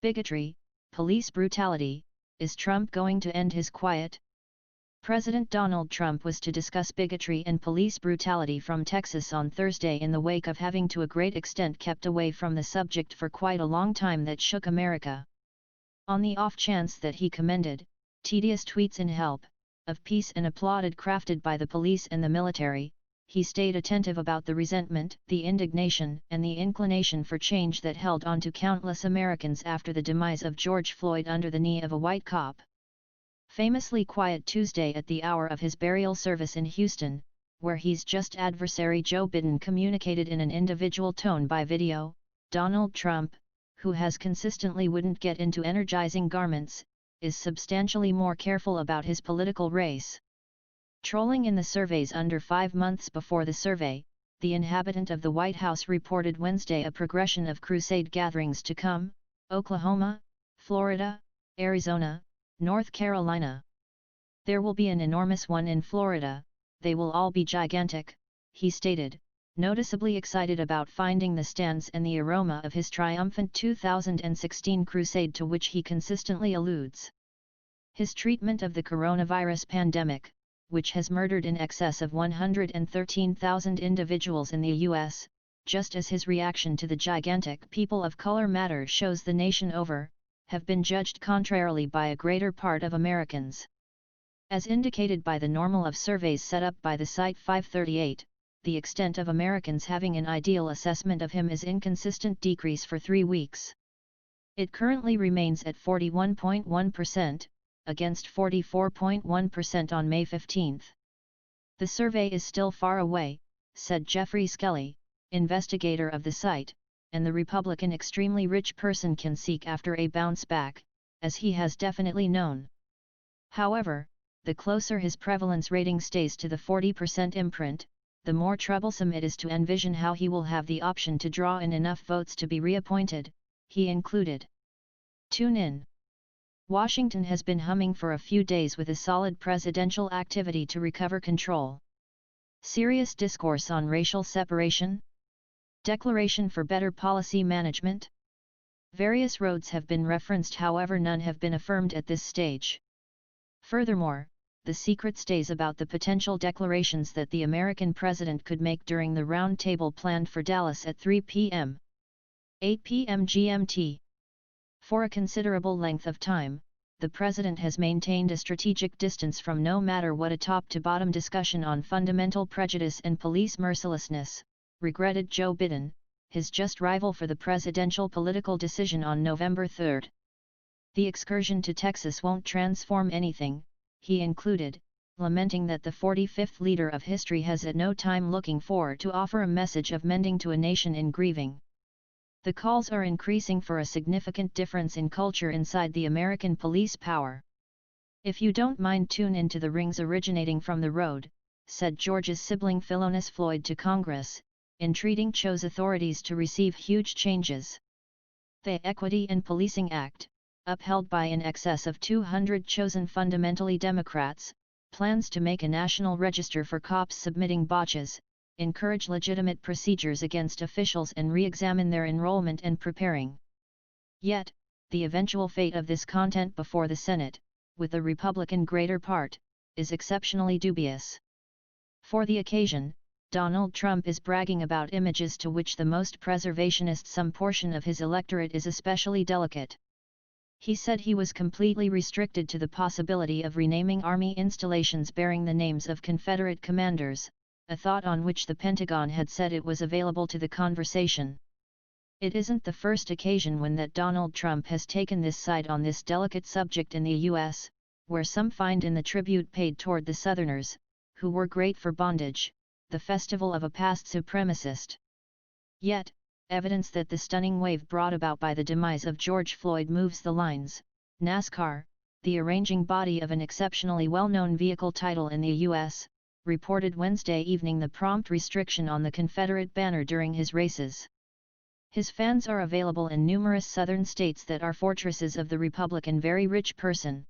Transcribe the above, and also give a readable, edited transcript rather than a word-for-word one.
Bigotry, police brutality, is Trump going to end his quiet? President Donald Trump was to discuss bigotry and police brutality from Texas on Thursday in the wake of having to a great extent kept away from the subject for quite a long time that shook America. On the off chance that he commended, tedious tweets in help of peace and applauded crafted by the police and the military, he stayed attentive about the resentment, the indignation, and the inclination for change that held on to countless Americans after the demise of George Floyd under the knee of a white cop. Famously quiet Tuesday at the hour of his burial service in Houston, where his just adversary Joe Biden communicated in an individual tone by video, Donald Trump, who has consistently wouldn't get into energizing garments, is substantially more careful about his political race. Trolling in the surveys under 5 months before the survey, the inhabitant of the White House reported Wednesday a progression of crusade gatherings to come: Oklahoma, Florida, Arizona, North Carolina. There will be an enormous one in Florida, they will all be gigantic, he stated, noticeably excited about finding the stance and the aroma of his triumphant 2016 crusade to which he consistently alludes. His treatment of the coronavirus pandemic, which has murdered in excess of 113,000 individuals in the U.S., just as his reaction to the gigantic people of color matter shows the nation over, have been judged contrarily by a greater part of Americans. As indicated by the normal of surveys set up by the site 538, the extent of Americans having an ideal assessment of him is inconsistent decrease for 3 weeks. It currently remains at 41.1%, against 44.1% on May 15. The survey is still far away, said Jeffrey Skelly, investigator of the site, and the Republican extremely rich person can seek after a bounce back, as he has definitely known. However, the closer his prevalence rating stays to the 40% imprint, the more troublesome it is to envision how he will have the option to draw in enough votes to be reappointed, he included. Tune in. Washington has been humming for a few days with a solid presidential activity to recover control. Serious discourse on racial separation? Declaration for better policy management? Various roads have been referenced, however none have been affirmed at this stage. Furthermore, the secret stays about the potential declarations that the American president could make during the roundtable planned for Dallas at 3 p.m. 8 p.m. GMT. For a considerable length of time, the president has maintained a strategic distance from no matter what a top-to-bottom discussion on fundamental prejudice and police mercilessness, regretted Joe Biden, his just rival for the presidential political decision on November 3. The excursion to Texas won't transform anything, he included, lamenting that the 45th leader of history has at no time looking forward to offer a message of mending to a nation in grieving. The calls are increasing for a significant difference in culture inside the American police power. If you don't mind, tune into the rings originating from the road, said Georgia's sibling Philonise Floyd to Congress, entreating Cho's authorities to receive huge changes. The Equity in Policing Act, upheld by in excess of 200 chosen fundamentally Democrats, plans to make a national register for cops submitting botches, encourage legitimate procedures against officials and re-examine their enrollment and preparing. Yet, the eventual fate of this content before the Senate, with a Republican greater part, is exceptionally dubious. For the occasion, Donald Trump is bragging about images to which the most preservationist some portion of his electorate is especially delicate. He said he was completely restricted to the possibility of renaming Army installations bearing the names of Confederate commanders, a thought on which the Pentagon had said it was available to the conversation. It isn't the first occasion when that Donald Trump has taken this side on this delicate subject in the U.S., where some find in the tribute paid toward the Southerners, who were great for bondage, the festival of a past supremacist. Yet, evidence that the stunning wave brought about by the demise of George Floyd moves the lines. NASCAR, the arranging body of an exceptionally well-known vehicle title in the U.S., reported Wednesday evening the prompt restriction on the Confederate banner during his races. His fans are available in numerous southern states that are fortresses of the Republican very rich person.